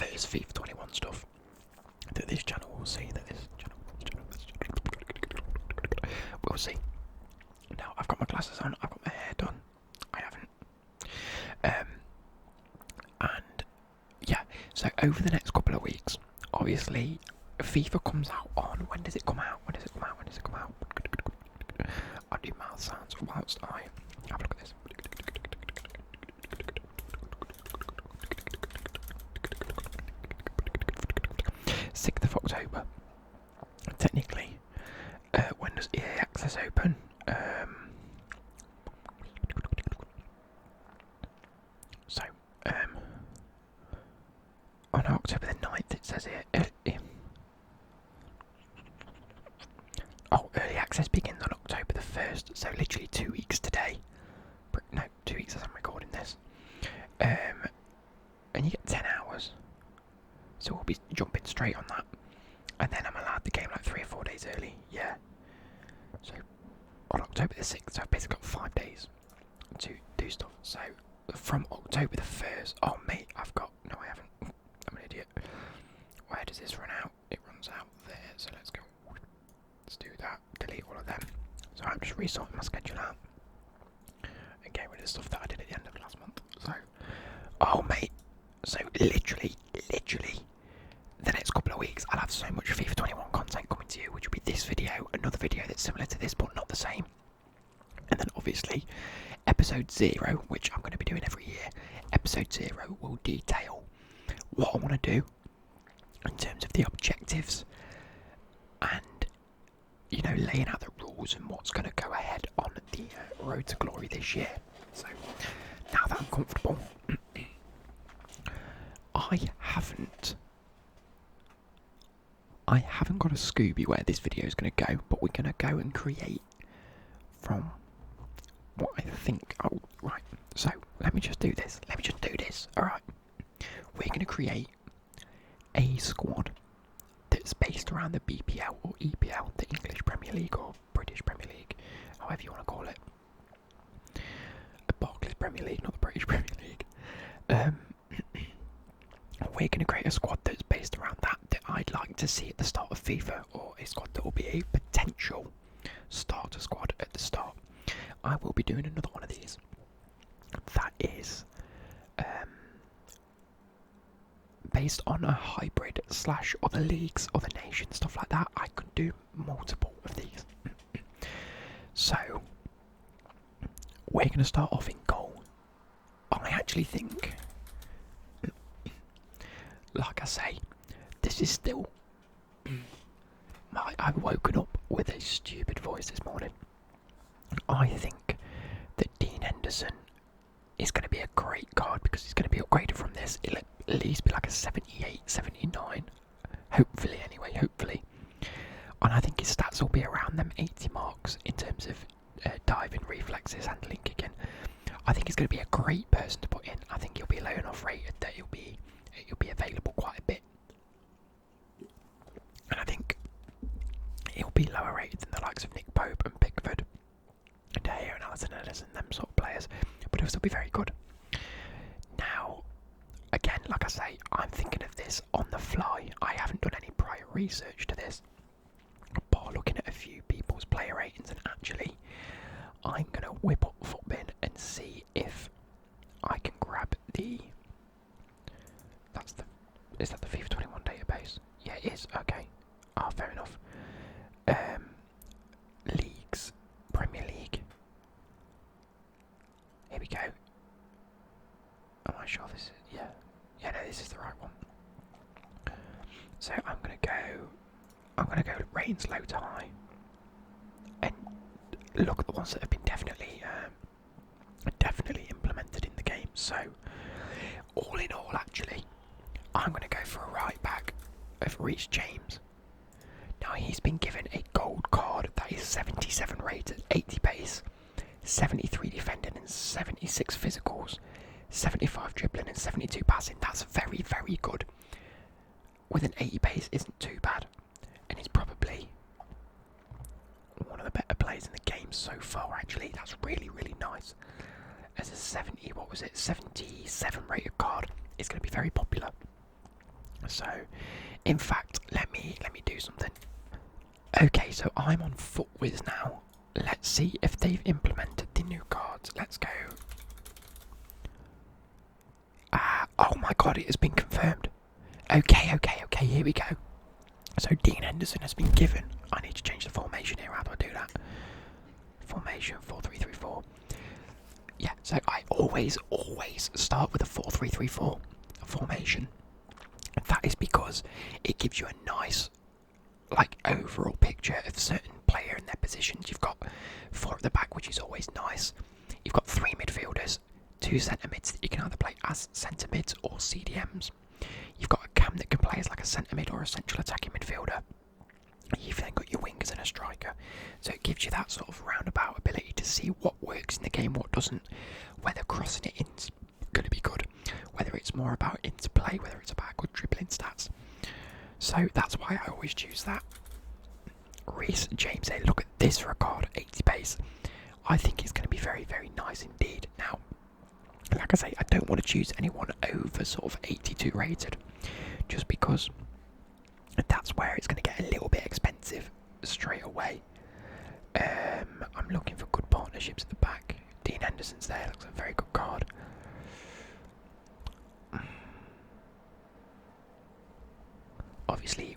first FIFA 21 stuff that this channel will see. We'll see. Now I've got my glasses on. I've got my hair done. I haven't. And yeah. So over the next couple of weeks, obviously, FIFA comes out on. When does it come out? I'll do mouth sounds whilst I have a look at this. 6th of October. Technically, when does EA Access open? On October the 9th, it says here. Early access begins on October the 1st, so literally 2 weeks today. No, 2 weeks as I'm recording this. And you get 10 hours. So we'll be jumping straight on that. And then I'm allowed the game like 3 or 4 days early, yeah. So on October the 6th, so I've basically got 5 days to do stuff. So from October the 1st, oh mate, no I haven't, I'm an idiot. Where does this run out? It runs out there, so let's go. Let's do that, delete all of them. So I'm just resorting my schedule out and getting rid of the stuff that I did at the end of last month. So, oh mate, so literally, the next couple of weeks I'll have so much FIFA 21 content coming to you, which will be this video, another video that's similar to this but not the same. And then obviously, episode 0, which I'm going to be doing every year, episode 0 will detail what I want to do in terms of the objectives and, you know, laying out the rules and what's going to go ahead on the road to glory this year. So, now that I'm comfortable, I haven't got a Scooby where this video is going to go, but we're going to go and create from what I think. Oh, right. So let me just do this. All right. We're going to create a squad that's based around the BPL or EPL, the English Premier League or British Premier League, however you want to call it. The Barclays Premier League, not the British Premier League. We're going to create a squad that's based around that I'd like to see at the start of FIFA, or a squad that will be a potential starter squad at the start. I will be doing another one of these that is based on a hybrid / other leagues, other nations, stuff like that. I could do multiple of these. So we're going to start off in goal. I actually think, like I say, this is still I've woken up with a stupid voice this morning. I think that Dean Henderson is going to be a great card because he's going to be upgraded from this. It'll at least be like a 78, 79. Hopefully, anyway, hopefully. And I think his stats will be around them 80 marks in terms of diving, reflexes, handling, kicking. I think he's going to be a great person to put in. I think he'll be low enough rated that he'll be available quite a bit. And I think he'll be lower rated than the likes of Nick Pope and Pickford, and De Gea and Alisson Ellis and them sort of players, but he'll still be very good. Now, again, like I say, I'm thinking of this on the fly. I haven't done any prior research to this, but looking at a few people's player ratings, and actually, I'm going to whip up Footbin and see if I can grab the... Is that the FIFA 21 database? Yeah, it is. Okay. Ah, fair enough. Leagues. Premier League. Here we go. Am I sure this is... Yeah. Yeah, no, this is the right one. So I'm going to go ratings low to high. And look at the ones that have been definitely implemented in the game. So, all in all, actually, I'm going to go for a right back of Reece James. Now, he's been given a gold card that is 77 rated, 80 pace, 73 defending and 76 physicals, 75 dribbling and 72 passing. That's very, very good. With an 80 pace isn't too bad. And he's probably one of the better players in the game so far, actually. That's really, really nice. As a 77 rated card, it's going to be very popular. So, in fact, let me do something. Okay, so I'm on FootWiz now. Let's see if they've implemented the new cards. Let's go. Oh my god, it has been confirmed. Okay, here we go. So Dean Henderson has been given. I need to change the formation here. How do I do that? Formation 4-3-3-4. Yeah, so I always start with a 4-3-3-4 formation. That is because it gives you a nice, like, overall picture of certain player and their positions. You've got 4 at the back, which is always nice. You've got 3 midfielders, 2 centre mids that you can either play as centre mids or CDMs. You've got a cam that can play as like a centre mid or a central attacking midfielder. You've then got your wingers and a striker. So it gives you that sort of roundabout ability to see what works in the game, what doesn't, whether crossing it in's going to be good, whether it's more about interplay, whether it's about good dribbling stats. So that's why I always choose that. Reece James, look at this record, 80 pace. I think it's going to be very, very nice indeed. Now, like I say, I don't want to choose anyone over sort of 82 rated, just because that's where it's going to get a little bit expensive straight away. I'm looking for good partnerships at the back. Dean Henderson's there, looks like a very good card. Obviously,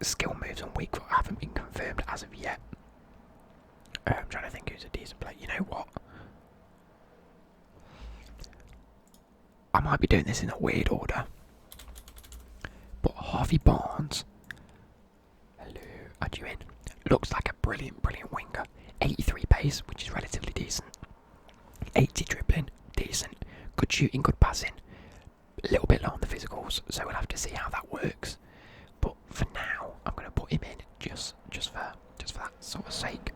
skill moves on week 4 haven't been confirmed as of yet. I'm trying to think who's a decent player. You know what? I might be doing this in a weird order. But Harvey Barnes, hello, add you in. Looks like a brilliant winger. 83 pace, which is relatively decent. 80 dribbling, decent. Good shooting, good passing. A little bit low on the physicals, so we'll have to see how that works. But for now, I'm going to put him in just for that sort of sake.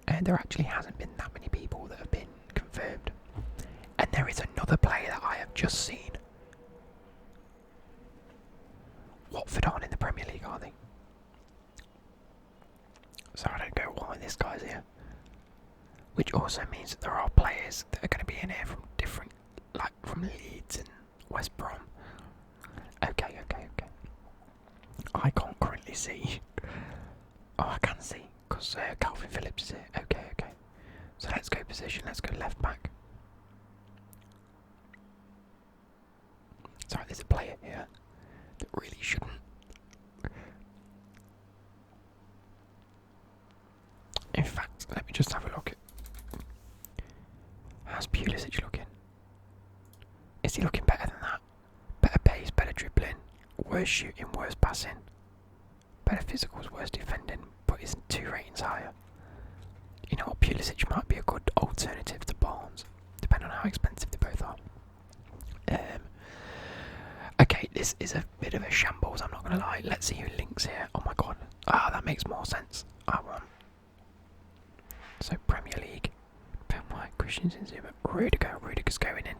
And there actually hasn't been that many people that have been confirmed. And there is another player that I have just seen. Watford aren't in the Premier League, are they? So I don't go why this guy's here. Which also means that there are players that are going to be in here from different, like from Leeds and West Brom. Okay. I can't currently see. Oh, I can see, because Calvin Phillips is here. Okay. So let's go position, let's go left back. Sorry, there's a player here that really shouldn't. In fact, let me just have a look at. How's Pulisic looking? Is he looking better than that? Better pace, better dribbling, worse shooting, worse passing, better physicals, worse defending, but isn't 2 ratings higher. You know what, Pulisic might be a good alternative to Barnes, depending on how expensive they both are. Okay, this is a bit of a shambles, I'm not going to lie. Let's see who links here. Oh my god. That makes more sense. I want. So, Premier League. Ben White, Christensen, Zuma, Rudiger's going in.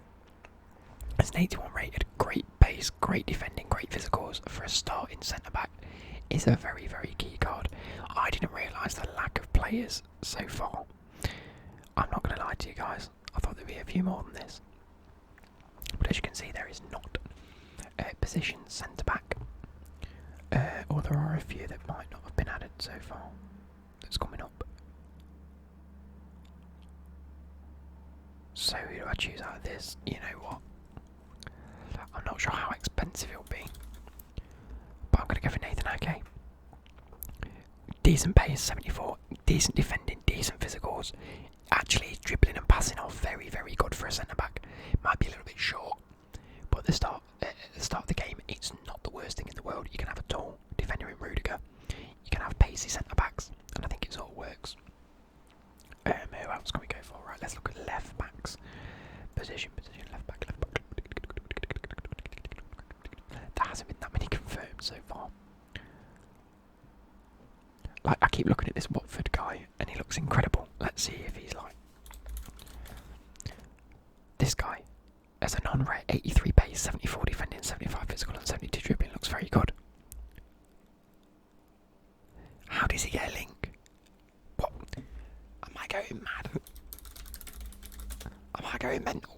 It's an 81 rated, great pace, great defending, great physicals for a starting centre-back. Is a very, very key card. I didn't realise the lack of players so far. I'm not going to lie to you guys. I thought there'd be a few more than this. But as you can see, there is not. Position centre-back. Or there are a few that might not have been added so far. That's coming up. So who do I choose out of this? You know what? I'm not sure how expensive it'll be. But I'm going to go for Nathan Ake. Decent pace, 74. Decent defending, decent physicals. Actually, dribbling and passing are very, very good for a centre-back. Might be a little bit short. But at the start of the game, it's not the worst thing in the world. You can have a tall defender in Rudiger. You can have pacey centre-backs. And I think it all works. Who else can we go for? Right, let's look at left backs. Position, left back. There hasn't been that many confirmed so far. Like, I keep looking at this Watford guy, and he looks incredible. Let's see if he's like this guy. As a non-rare, 83 pace, 74 defending, 75 physical, and 72 dribbling. Looks very good. How does he get a link? What? Am I going mad? Am I going mental?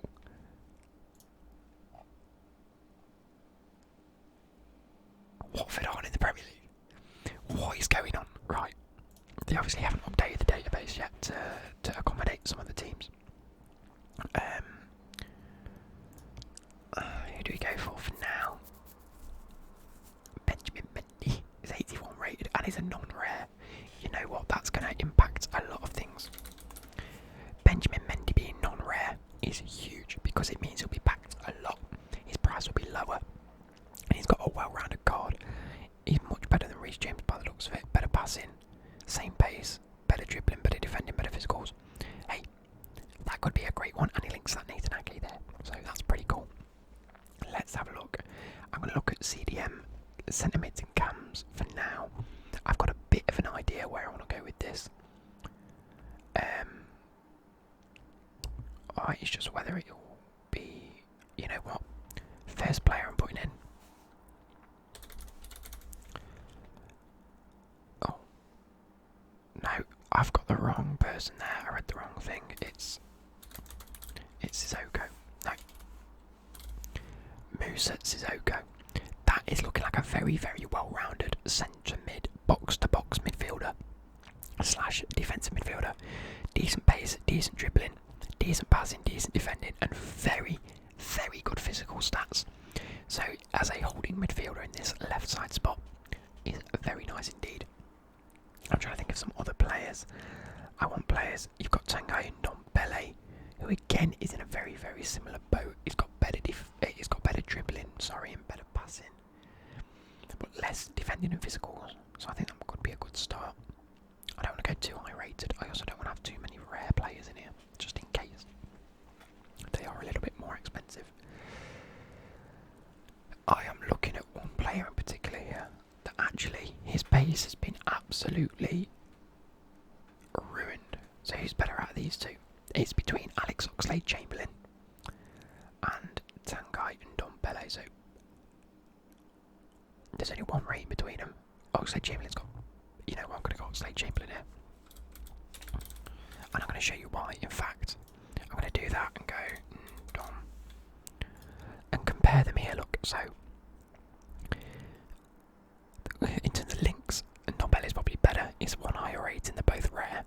Watford aren't in the Premier League. What is going on? Right. They obviously haven't updated the database yet to accommodate some of the teams. Who do we go for now? Benjamin Mendy is 81 rated and is a non-rare. You know what? That's going to impact a lot of things. Benjamin Mendy being non-rare is huge because it means he'll be backed a lot. His price will be lower, and he's got a well-rounded card. He's much better than Reece James by the looks of it. Better passing, same pace, better dribbling, better defending, better physicals. Hey, that could be a great one, and he links that Nathan Ake there, so that's pretty cool. Let's have a look. I'm going to look at CDM, centre mids and cams for now. I've got a bit of an idea where I want to go with this. It's just whether it will be, you know what, first player I'm putting in. Oh, no, I've got the wrong person there. I read the wrong thing. It's Sissoko. No, Musa Sissoko. That is looking like a very, very well-rounded centre mid, box-to-box midfielder slash defensive midfielder. Decent pace, decent dribbling, decent passing, decent defending, and very, very good physical stats. So, as a holding midfielder in this left side spot, is very nice indeed. I'm trying to think of some other players. I want players. You've got Tanguy Ndombele, who again is in a very, very similar boat. He's got better dribbling, and better passing, but less defending and physicals. So I think that could be a good start. I don't want to go too high rated. I also don't want to have too many rare players in here, just in case. They are a little bit more expensive. I am looking at one player in particular here that actually his base has been absolutely ruined. So who's better out of these two? It's between Alex Oxlade-Chamberlain and Tanguy Ndombele. So there's only one rating between them. Oxlade-Chamberlain's got, you know what, I'm going to go Oxlade-Chamberlain here. And I'm going to show you why. In fact, I'm going to do that and go Ndom and compare them here. Look, so in terms of links, Ndombele is probably better. He's one higher rating. They're both rare.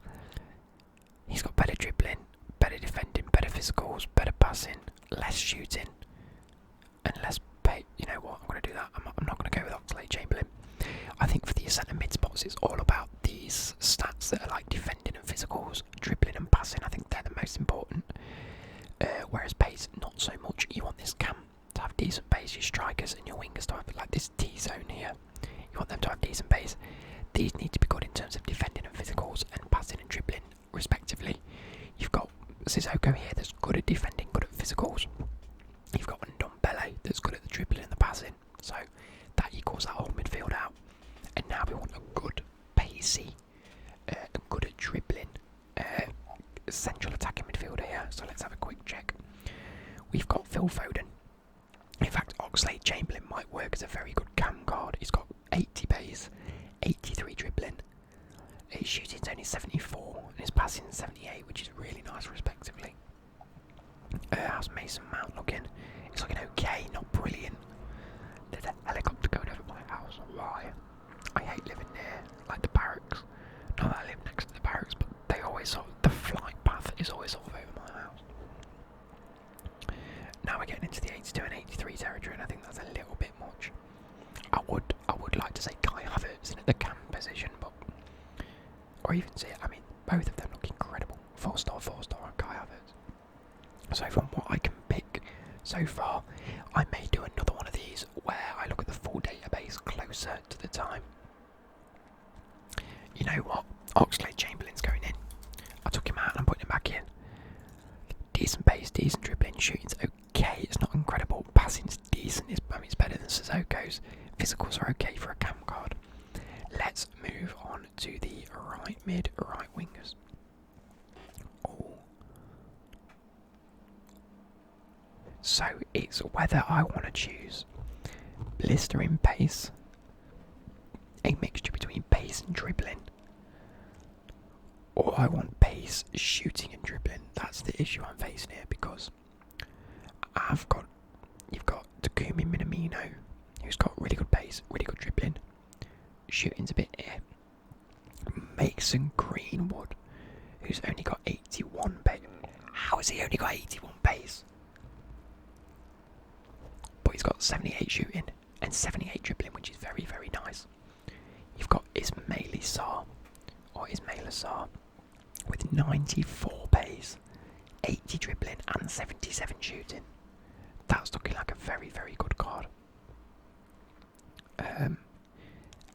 He's got better dribbling, better defending, better physicals, better passing, less shooting, and less pay. You know what? I'm going to do that. I'm not going to go with Oxlade-Chamberlain. I think for these centre mid spots, it's all about these stats that are like defending and physicals, dribbling and passing. I think they're the most important. Whereas pace, not so much. You want this cam to have decent pace, your strikers and your wingers to have like this T-zone here. You want them to have decent pace. These need to be good in terms of defending and physicals and passing and dribbling, respectively. You've got Sissoko here that's good at defending, good at physicals. You've got Ndombele that's good at the dribbling and the passing. So that equals that whole midfield out. And now we want a good, pacey, and good at dribbling central attacking midfielder here. So let's have a quick check. We've got Phil Foden. In fact, Oxlade-Chamberlain might work as a very good cam card. He's got 80 pace, 83 dribbling. His shooting's only 74 and his passing 78, which is really nice respectively. How's Mason Mount looking? It's looking okay, not brilliant. There's a helicopter going over my house. Why? I hate living near like the barracks. Not that I live next to the barracks, but they always sort of, the flight path is always sort of over my house. Now we're getting into the 82 and 83 territory, and I think that's a little bit much. I would like to say Kai Havertz in the cam position, but or even see it. I mean, both of them look incredible. 4-star on Kai Havertz. So from what I can pick so far, I may do another one of these where I look at the full database closer to the time. You know what? Oxlade-Chamberlain's going in. I took him out and I'm putting him back in. Decent pace, decent dribbling, shooting's okay. It's not incredible. Passing's decent. It's better than Sissoko's. Physicals are okay for a cam card. Let's move on to the right mid, right wingers. Oh. So it's whether I want to choose blistering pace, a mixture between pace and dribbling, or I want pace, shooting and dribbling. That's the issue I'm facing here, because you've got Takumi Minamino, who's got really good pace, really good dribbling, shooting's a bit here. Mason Greenwood, who's only got 81 pace. How has he only got 81 pace? But he's got 78 shooting and 78 dribbling, which is very, very nice. You've got Ismail Sarr, with 94 pace, 80 dribbling and 77 shooting. That's looking like a very, very good card.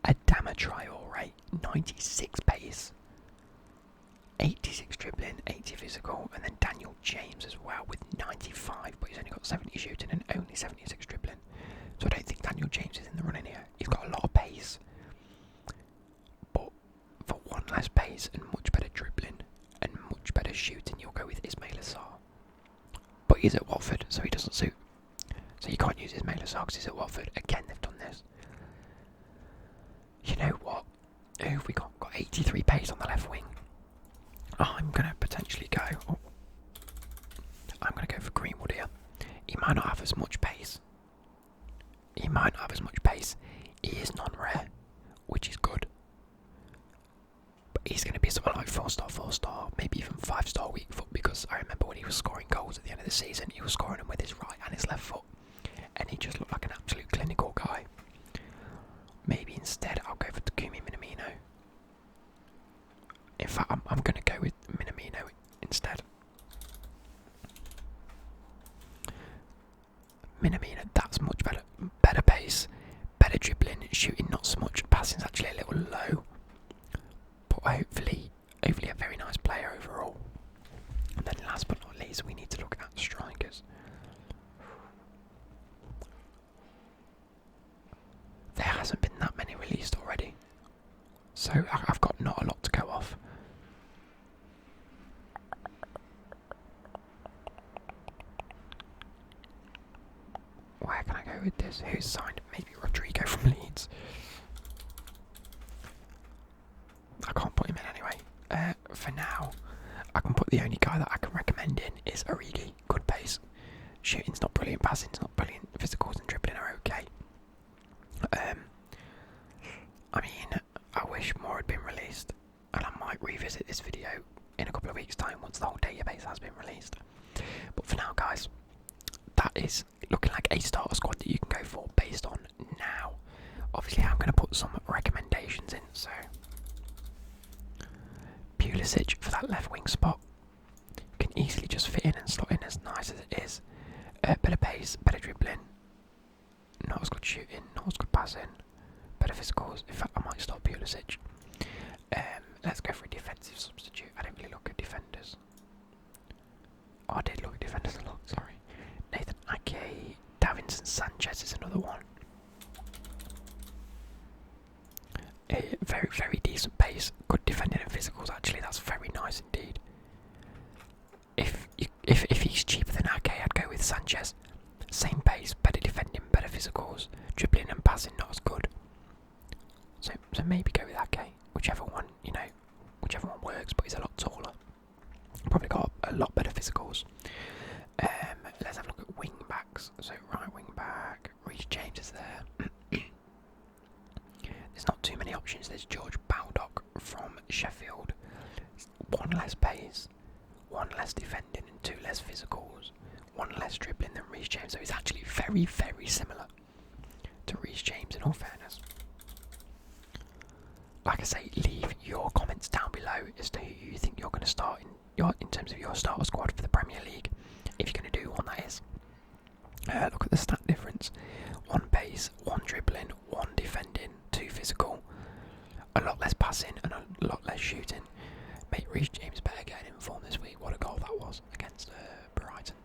Adama Traore, 96 pace, 86 dribbling, 80 physical, and then Daniel James as well with 95, but he's only got 70 shooting and only 76 dribbling. So I don't think Daniel James is in the running here. He's got a lot of pace, but for one less pace and much better dribbling and much better shooting, you'll go with Ismail Sarr. But he's at Watford, so he doesn't suit. So you can't use Ismail Sarr because he's at Watford. Again, they've done this. You know what? Who have we got? Got 83 pace on the left wing. I'm going to potentially go... Oh, I'm going to go for Greenwood here. He might not have as much pace. He is non-rare, which is good. But he's going to be something like 4-star, maybe even 5-star weak foot, because I remember when he was scoring goals at the end of the season, he was scoring them with his right and his left foot. And he just looked like an absolute clinical guy. Maybe instead I'll go for Takumi Minamino. In fact, I'm going to go with Minamino instead. Minamino, that's much better. Better pace, better dribbling, shooting not so much, passing's actually a little low. But hopefully a very nice player overall. And then last but not least, we need to look at strikers. There hasn't been that many released already, so I've got not a lot to go off. Where can I go with this? Who's signed? Maybe Rodrigo from Leeds. I can't put him in anyway. For now, I can put the only guy that I can recommend in is Origi. Good pace. Shooting's not brilliant, passing's not brilliant, physicals and dribbling are okay. I mean, I wish more had been released, and I might revisit this video in a couple of weeks' time once the whole database has been released. But for now, guys, that is looking like a starter squad that you can go for based on now. Obviously, I'm going to put some recommendations in, so Pulisic for that left wing spot. You can easily just fit in and slot in as nice as it is. Better pace, better dribbling, not as good shooting, not as good passing, better physicals. In fact, I might start Pulisic. Let's go for a defensive substitute. I didn't really look at defenders. Oh, I did look at defenders a lot, sorry. Nathan Ake, Davinson Sanchez is another one. Very, very decent pace, good defending and physicals actually, that's very nice indeed. If he's cheaper than Ake, I'd go with Sanchez. Same pace, better defending, better physicals, dribbling and passing not as good. So maybe go with Ake, whichever one works, but he's a lot taller. Probably got a lot better physicals. Let's have a look at wing backs. So right wing back, Reece James is there. There's not too many options. There's George Baldock from Sheffield. One less pace, one less defending and two less physicals, one less dribbling than Reece James. So he's actually very, very similar to Reece James in all fairness. Like I say, leave your comments down below as to who you think you're going to start in terms of your starter squad for the Premier League, if you're going to do one, that is. Look at the stat difference. One pace, one dribbling, one defending, two physical, a lot less passing and a lot less shooting. Mate, Reece James better get in form this week. What a goal that was against Brighton.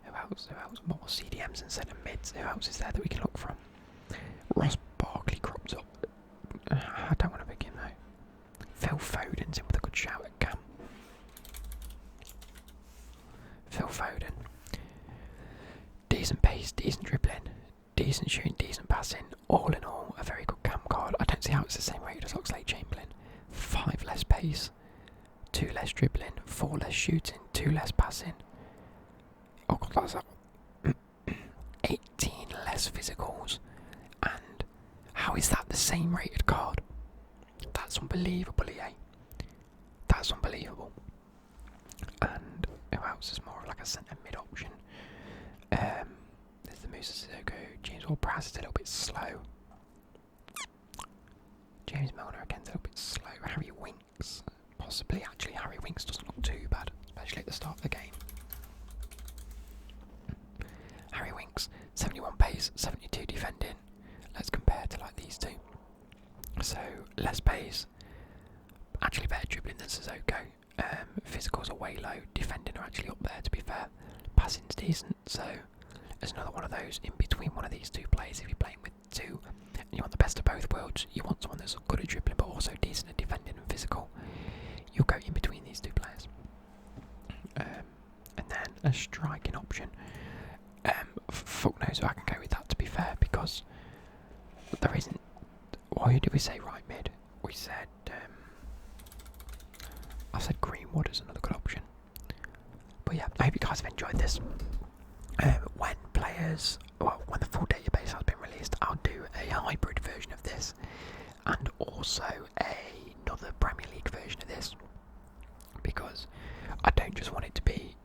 Who else? More CDMs and centre mids. Who else is there that we can look from? Ross Barkley cropped up. I don't want to pick him though. Phil Foden's in with a good shout at Cam. Phil Foden. Decent pace, decent dribbling, decent shooting, decent passing. All in all, a very good Cam card. I don't see how it's the same rate as Oxlade-Chamberlain. 5 less pace, 2 less dribbling, 4 less shooting, 2 less passing. Oh god, that's that. 18 less physicals, and How is that the same rated card? That's unbelievable, EA. That's unbelievable. And who else is more of like a centre mid option? There's the Musa Sissoko. James Ward-Prowse is a little bit slow. James Milner again's a little bit slow. Harry Winks, possibly. Actually, Harry Winks doesn't look too bad, especially at the start of the game. Harry Winks, 71 pace, 72 defending. Let's compare to like these two. So less pace, actually better dribbling than Sissoko. Physicals are way low. Defending are actually up there, to be fair. Passing's decent, so there's another one of those in between one of these two players. If you're playing with two and you want the best of both worlds, you want someone that's good at dribbling but also decent at defending and physical. You'll go in between these two players. And then a striking option. Fuck knows who I can go with that, to be fair, because there isn't. Why did we say right mid? We said. I said Greenwood as another good option. But yeah, I hope you guys have enjoyed this. When the full database has been released, I'll do a hybrid version of this, and also another Premier League version of this, because I don't just want it to be.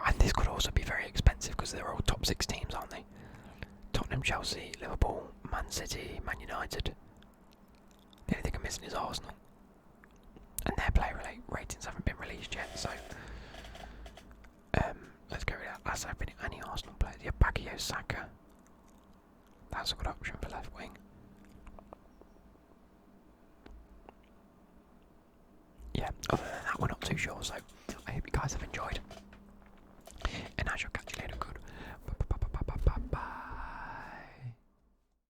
And this could also be very expensive because they're all top 6 teams, aren't they? Tottenham, Chelsea, Liverpool, Man City, Man United. The only thing I'm missing is Arsenal. And their player ratings haven't been released yet, so let's go with that. Has there been any Arsenal players? Yeah, Becky, Saka. That's a good option for left wing. Yeah, other than that, we're not too sure, so I hope you guys have enjoyed. And I shall catch